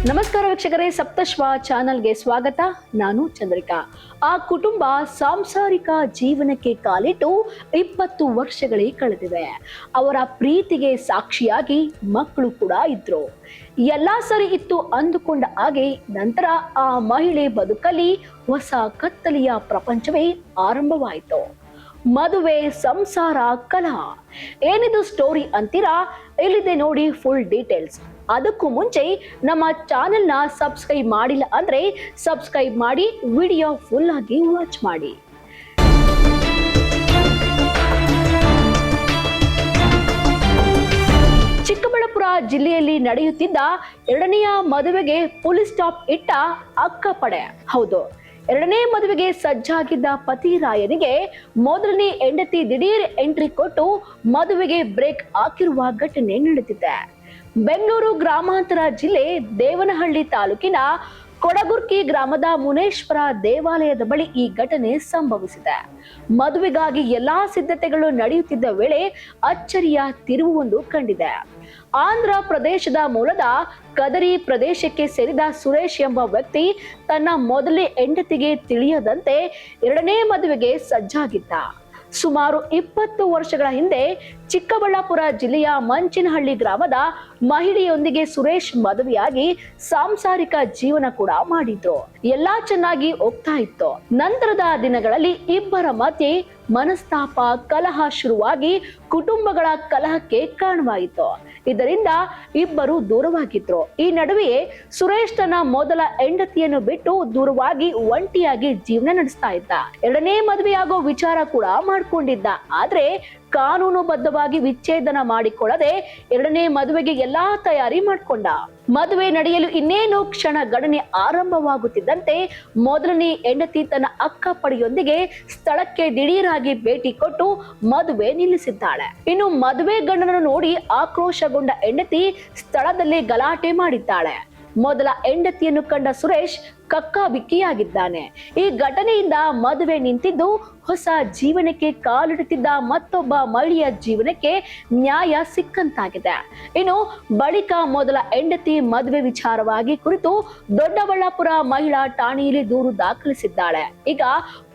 ನಮಸ್ಕಾರ ವೀಕ್ಷಕರೇ, ಸಪ್ತಶ್ವ ಚಾನಲ್ಗೆ ಸ್ವಾಗತ. ನಾನು ಚಂದ್ರಿಕಾ. ಆ ಕುಟುಂಬ ಸಾಂಸಾರಿಕ ಜೀವನಕ್ಕೆ ಕಾಲಿಟ್ಟು 20 ವರ್ಷಗಳೇ ಕಳೆದಿವೆ. ಅವರ ಪ್ರೀತಿಗೆ ಸಾಕ್ಷಿಯಾಗಿ ಮಕ್ಕಳು ಕೂಡ ಇದ್ರು. ಎಲ್ಲ ಸರಿ ಇತ್ತು ಅಂದುಕೊಂಡ ಹಾಗೆ ನಂತರ ಆ ಮಹಿಳೆ ಬದುಕಲ್ಲಿ ಹೊಸ ಕತ್ತಲೆಯ ಪ್ರಪಂಚವೇ ಆರಂಭವಾಯಿತು. ಮದುವೆ, ಸಂಸಾರ, ಕಲಹ. ಏನಿದು ಸ್ಟೋರಿ ಅಂತೀರಾ? ಇಲ್ಲಿದೆ ನೋಡಿ ಫುಲ್ ಡೀಟೇಲ್ಸ್. ಅದಕ್ಕೂ ಮುಂಚೆ ನಮ್ಮ ಚಾನೆಲ್ನ ಸಬ್ಸ್ಕ್ರೈಬ್ ಮಾಡಿಲ್ಲ ಅಂದ್ರೆ ಸಬ್ಸ್ಕ್ರೈಬ್ ಮಾಡಿ, ವಿಡಿಯೋ ಫುಲ್ ಆಗಿ ವಾಚ್ ಮಾಡಿ. ಚಿಕ್ಕಬಳ್ಳಾಪುರ ಜಿಲ್ಲೆಯಲ್ಲಿ ನಡೆಯುತ್ತಿದ್ದ ಎರಡನೆಯ ಮದುವೆಗೆ ಫುಲ್ ಸ್ಟಾಪ್ ಇಟ್ಟ ಅಕ್ಕಪಡೆ. ಹೌದು, ಎರಡನೇ ಮದುವೆಗೆ ಸಜ್ಜಾಗಿದ್ದ ಪತಿರಾಯನಿಗೆ ಮೊದಲನೇ ಹೆಂಡತಿ ದಿಢೀರ್ ಎಂಟ್ರಿ ಕೊಟ್ಟು ಮದುವೆಗೆ ಬ್ರೇಕ್ ಹಾಕಿರುವ ಘಟನೆ ನಡೆದಿದೆ. ಬೆಂಗಳೂರು ಗ್ರಾಮಾಂತರ ಜಿಲ್ಲೆ ದೇವನಹಳ್ಳಿ ತಾಲೂಕಿನ ಕೊಡಗುರ್ಕಿ ಗ್ರಾಮದ ಮುನೇಶ್ವರ ದೇವಾಲಯದ ಬಳಿ ಈ ಘಟನೆ ಸಂಭವಿಸಿದೆ. ಮದುವೆಗಾಗಿ ಎಲ್ಲಾ ಸಿದ್ಧತೆಗಳು ನಡೆಯುತ್ತಿದ್ದ ವೇಳೆ ಅಚ್ಚರಿಯ ತಿರುವೊಂದು ಕಂಡಿದೆ. ಆಂಧ್ರ ಪ್ರದೇಶದ ಮೂಲದ ಕದರಿ ಪ್ರದೇಶಕ್ಕೆ ಸೇರಿದ ಸುರೇಶ್ ಎಂಬ ವ್ಯಕ್ತಿ ತನ್ನ ಮೊದಲನೇ ಹೆಂಡತಿಗೆ ತಿಳಿಯದಂತೆ ಎರಡನೇ ಮದುವೆಗೆ ಸಜ್ಜಾಗಿದ್ದ. ಸುಮಾರು 20 ವರ್ಷಗಳ ಹಿಂದೆ ಚಿಕ್ಕಬಳ್ಳಾಪುರ ಜಿಲ್ಲೆಯ ಮಂಚಿನಹಳ್ಳಿ ಗ್ರಾಮದ ಮಹಿಳೆಯೊಂದಿಗೆ ಸುರೇಶ್ ಮದುವೆಯಾಗಿ ಸಾಂಸಾರಿಕ ಜೀವನ ಕೂಡ ಮಾಡಿದ್ರು. ಎಲ್ಲಾ ಚೆನ್ನಾಗಿ ಹೋಗ್ತಾ ಇತ್ತು. ನಂತರದ ದಿನಗಳಲ್ಲಿ ಇಬ್ಬರ ಮಧ್ಯೆ ಮನಸ್ತಾಪ, ಕಲಹ ಶುರುವಾಗಿ ಕುಟುಂಬಗಳ ಕಲಹಕ್ಕೆ ಕಾರಣವಾಯಿತು. ಇದರಿಂದ ಇಬ್ಬರು ದೂರವಾಗಿದ್ರು. ಈ ನಡುವೆಯೇ ಸುರೇಶ್ ತನ್ನ ಮೊದಲ ಹೆಂಡತಿಯನ್ನು ಬಿಟ್ಟು ದೂರವಾಗಿ ಒಂಟಿಯಾಗಿ ಜೀವನ ನಡೆಸ್ತಾ ಇದ್ದ. ಎರಡನೇ ಮದುವೆಯಾಗೋ ವಿಚಾರ ಕೂಡ ಮಾಡ್ಕೊಂಡಿದ್ದ. ಆದ್ರೆ ಕಾನೂನುಬದ್ಧವಾಗಿ ವಿಚ್ಛೇದನ ಮಾಡಿಕೊಳ್ಳದೆ ಎರಡನೇ ಮದುವೆಗೆ ಎಲ್ಲಾ ತಯಾರಿ ಮಾಡ್ಕೊಂಡ. ಮದುವೆ ನಡೆಯಲು ಇನ್ನೇನು ಕ್ಷಣ ಗಣನೆ ಆರಂಭವಾಗುತ್ತಿದ್ದಂತೆ ಮೊದಲನೇ ಹೆಂಡತಿ ತನ್ನ ಅಕ್ಕಪಡೆಯೊಂದಿಗೆ ಸ್ಥಳಕ್ಕೆ ದಿಢೀರಾಗಿ ಭೇಟಿ ಕೊಟ್ಟು ಮದುವೆ ನಿಲ್ಲಿಸಿದ್ದಾಳೆ. ಇನ್ನು ಮದುವೆ ಗಂಡನನ್ನು ನೋಡಿ ಆಕ್ರೋಶಗೊಂಡ ಹೆಂಡತಿ ಸ್ಥಳದಲ್ಲಿ ಗಲಾಟೆ ಮಾಡಿದ್ದಾಳೆ. ಮೊದಲ ಹೆಂಡತಿಯನ್ನು ಕಂಡ ಸುರೇಶ್ ಕಕ್ಕಾಬಿಕ್ಕಿಯಾಗಿದ್ದಾನೆ. ಈ ಘಟನೆಯಿಂದ ಮದುವೆ ನಿಂತಿದ್ದು ಹೊಸ ಜೀವನಕ್ಕೆ ಕಾಲಿಡುತ್ತಿದ್ದ ಮತ್ತೊಬ್ಬ ಮಹಿಳೆಯ ಜೀವನಕ್ಕೆ ನ್ಯಾಯ ಸಿಕ್ಕಂತಾಗಿದೆ. ಇನ್ನು ಬಳಿಕ ಮೊದಲ ಹೆಂಡತಿ ಮದುವೆ ವಿಚಾರವಾಗಿ ಕುರಿತು ದೊಡ್ಡಬಳ್ಳಾಪುರ ಮಹಿಳಾ ಠಾಣೆಯಲ್ಲಿ ದೂರು ದಾಖಲಿಸಿದ್ದಾಳೆ. ಈಗ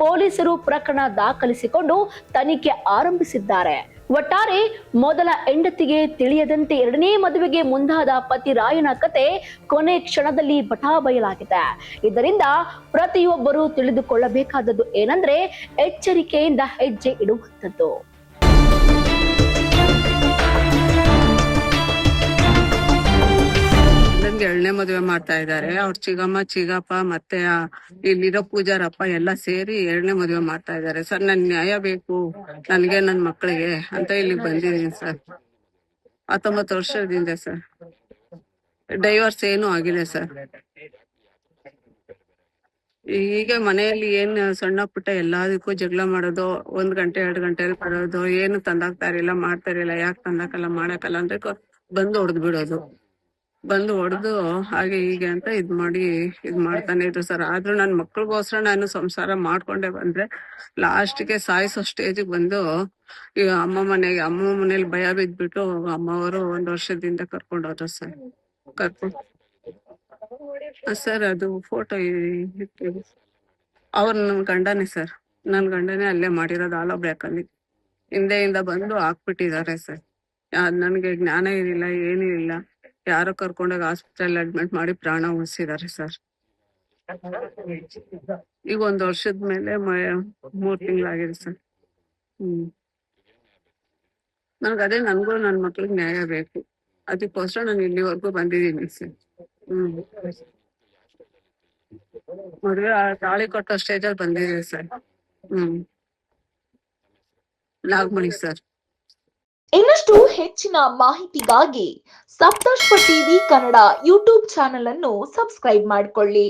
ಪೊಲೀಸರು ಪ್ರಕರಣ ದಾಖಲಿಸಿಕೊಂಡು ತನಿಖೆ ಆರಂಭಿಸಿದ್ದಾರೆ. ಒಟ್ಟಾರೆ ಮೊದಲ ಹೆಂಡತಿಗೆ ತಿಳಿಯದಂತೆ ಎರಡನೇ ಮದುವೆಗೆ ಮುಂದಾದ ಪತಿರಾಯನ ಕತೆ ಕೊನೆ ಕ್ಷಣದಲ್ಲಿ ಬಟಾಬಯಲಾಗಿದೆ. ಇದರಿಂದ ಪ್ರತಿಯೊಬ್ಬರು ತಿಳಿದುಕೊಳ್ಳಬೇಕಾದದ್ದು ಏನಂದ್ರೆ ಎಚ್ಚರಿಕೆಯಿಂದ ಹೆಜ್ಜೆ ಇಡುವಂಥದ್ದು. ನನ್ಗೆ ಎರಡನೇ ಮದುವೆ ಮಾಡ್ತಾ ಇದ್ದಾರೆ. ಅವ್ರ ಚಿಗಮ್ಮ, ಚಿಗಪ್ಪ ಮತ್ತೆ ಇಲ್ಲಿರೋ ಪೂಜಾರಪ್ಪ ಎಲ್ಲ ಸೇರಿ ಎರಡನೇ ಮದುವೆ ಮಾಡ್ತಾ ಇದ್ದಾರೆ. ಸರ್, ನನ್ ನ್ಯಾಯ ಬೇಕು ನನ್ಗೆ, ನನ್ ಮಕ್ಕಳಿಗೆ ಅಂತ ಇಲ್ಲಿಗೆ ಬಂದಿದ್ದೀನಿ ಸರ್. 19 ವರ್ಷದಿಂದ ಸರ್. ಡೈವರ್ಸ್ ಏನು ಆಗಿದೆ ಸರ್. ಈಗ ಮನೆಯಲ್ಲಿ ಏನ್ ಸಣ್ಣ ಪುಟ್ಟ ಎಲ್ಲದಕ್ಕೂ ಜಗಳ ಮಾಡೋದು, 1 ಗಂಟೆ 2 ಗಂಟೆಲಿ ಬರೋದು, ಏನು ತಂದಾಕ್ತಾ ಇರಲಿಲ್ಲ, ಮಾಡ್ತಾ ಇರಲಿಲ್ಲ, ಯಾಕೆ ತಂದಾಕಲ್ಲ ಮಾಡಕ್ಕಲ್ಲ ಅಂದ್ರೆ ಬಂದು ಹೊಡೆದ್ ಬಿಡೋದು. ಬಂದು ಹೊಡೆದು ಹಾಗೆ ಹೀಗೆ ಅಂತ ಇದ್ ಮಾಡ್ತಾನೆ ಇದ್ರು ಸರ್. ಆದ್ರೂ ನನ್ ಮಕ್ಳಿಗೋಸ್ಕರ ನಾನು ಸಂಸಾರ ಮಾಡ್ಕೊಂಡೆ ಬಂದ್ರೆ ಲಾಸ್ಟ್ಗೆ ಸಾಯಿಸೋ ಸ್ಟೇಜಿಗೆ ಬಂದು ಈಗ ಅಮ್ಮ ಮನೇಲಿ ಭಯ ಬಿದ್ಬಿಟ್ಟು ಅಮ್ಮವರು 1 ವರ್ಷದಿಂದ ಕರ್ಕೊಂಡೋದ್ರು ಸರ್. ಸರ್ ಅದು ಫೋಟೋ ಅವ್ರು ನನ್ ಗಂಡನೇ ಸರ್. ನನ್ ಗಂಡನೇ ಅಲ್ಲೇ ಮಾಡಿರೋದು, ಆಲೋ ಬ್ಲ್ಯಾಕಲ್ಲಿ ಹಿಂದೆಯಿಂದ ಬಂದು ಹಾಕ್ಬಿಟ್ಟಿದ್ದಾರೆ ಸರ್. ನನ್ಗೆ ಜ್ಞಾನ ಇರಲಿಲ್ಲ, ಏನಿಲ್ಲ. ಯಾರೋ ಕರ್ಕೊಂಡೋಗಿ ಹಾಸ್ಪಿಟಲ್ ಅಡ್ಮಿಟ್ ಮಾಡಿ ಪ್ರಾಣ ಉಳಿಸಿದ್ದಾರೆ ಸರ್. ಈಗ 1 ವರ್ಷದ ಮೇಲೆ 3 ತಿಂಗಳಾಗಿದೆ ಸರ್. ಅದೇ ನನ್ಗೂ ನನ್ ಮಕ್ಳಿಗೆ ನ್ಯಾಯ ಬೇಕು. ಅದಕ್ಕೋಸ್ಕರ ನಾನು ಇಲ್ಲಿವರೆಗೂ ಬಂದಿದ್ದೀನಿ ಸರ್. ಮದ್ವೆ ತಾಳಿ ಕೊಟ್ಟ ಸ್ಟೇಜಲ್ಲಿ ಬಂದಿದೆ ಸರ್. ನಾಗಮಣಿ ಸರ್. ಇನ್ನಷ್ಟು ಹೆಚ್ಚಿನ ಮಾಹಿತಿಗಾಗಿ Saptashwa TV Kannada YouTube channel ಅನ್ನು ಸಬ್ಸ್ಕ್ರೈಬ್ ಮಾಡಿಕೊಳ್ಳಿ.